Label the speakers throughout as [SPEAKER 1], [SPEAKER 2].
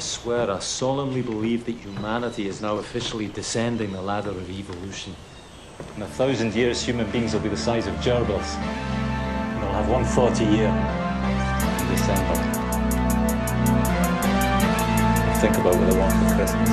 [SPEAKER 1] swear, I solemnly believe that humanity is now officially descending the ladder of evolution. In 1,000 years, human beings will be the size of gerbils. And they'll have one thought a year in December. I'll think about what I want for Christmas.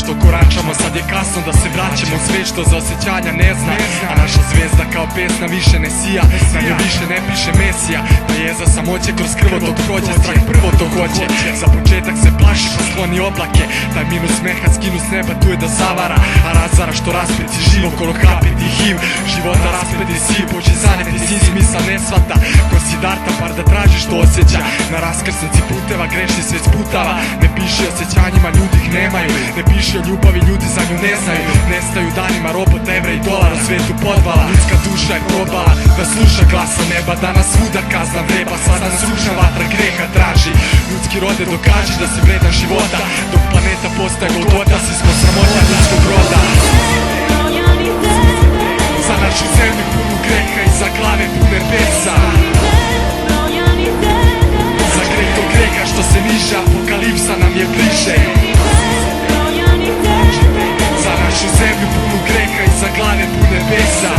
[SPEAKER 2] Što koračamo, sad je kasno da se vraćamo. Sve što za osjećanja ne zna, a naša zvezda kao pesna više ne sija. Na nju više ne piše Mesija. Da je za samoće kroz krvotok prođe, strah prvo to hoće. Za početak se plaši pa skloni oblake. Taj minus smeha skinu s neba, tu je da zavara. A razara što raspeti živo kolo kapeti him. Života raspeti siv, pođe zaneti sin smisla ne svata. Ko si darta par da traži što osjeća. Na raskrsnici puteva greši sve sputava. Ne piše osjećanjima, ljudi ih nemaju. Ne piše o ljubavi, ljudi za nju ne znaju. Nestaju danima robota, evra i dolara, svetu podvala. Ljudska duša je probala da sluša glasa neba. Danas svuda kazna vreba, sada nas ružna vatra greha traži. Ljudski rode dokaži da si vredan života. Dok planeta postaje golgota, svi smo sramota ljudskog roda. Za našu zemlju punu greha i za glave pune pesa. Za greh do greha što se niže, apokalipsa nam je bliže. Za našu zemlju punu greha i za glave pune pesa.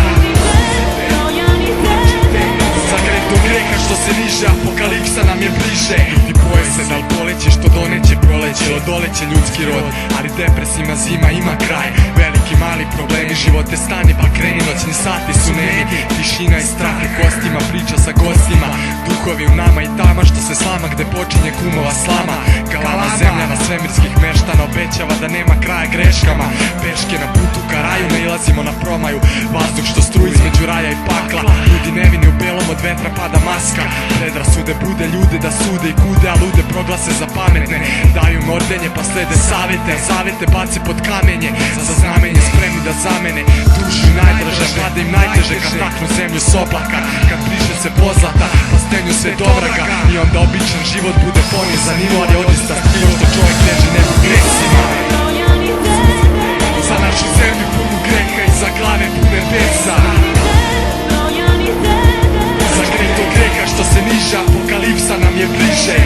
[SPEAKER 2] Za greh do greha što se niže, apokalipsa nam je bliže. Ljudi boje se da li poleće što doneće proleće. Odoleće ljudski rod, ali depresivna zima ima kraj. Veliki mali problemi, živote stani pa kreni. Noćni sati su nemi, tišina i strah u kostima. Priča sa gostima, duhovi u nama i tama što se slama gde počinje kumova slama. Galama zemlja na svemirskih meštana obećava da nema kraja greškama. Peške na putu ka raju, nailazimo na promaju. Vazduh što struji između raja i pakla. Ljudi nevini u belom, od vetra pada maska. Predrasude bude ljude da sude i kude, a lude proglase za pametne. Daju im ordenje pa slede savete, a savete bace pod kamenje. Za znamenje spremni da zamene dušu i najdraže, pada im najteže kad taknu zemlju s oblaka. Kad priše se pozlata, pa stenju sve do vraga. I onda običan život bude ponizan nivo, ali odista stivo što čovjek teži nebu gresima. Za našu zemlju punu greha i za glave pune pesa. Za greh do greha što se niže, apokalipsa nam je bliže.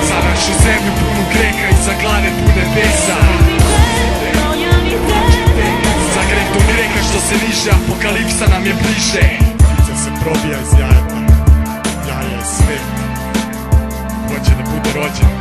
[SPEAKER 2] Za našu zemlju punu greha i za glave pune pesa. Za greh do greha što se niže, apokalipsa nam je bliže.
[SPEAKER 3] Ptica se probija iz jajeta, jaje je sve. Hoće da bude rođen.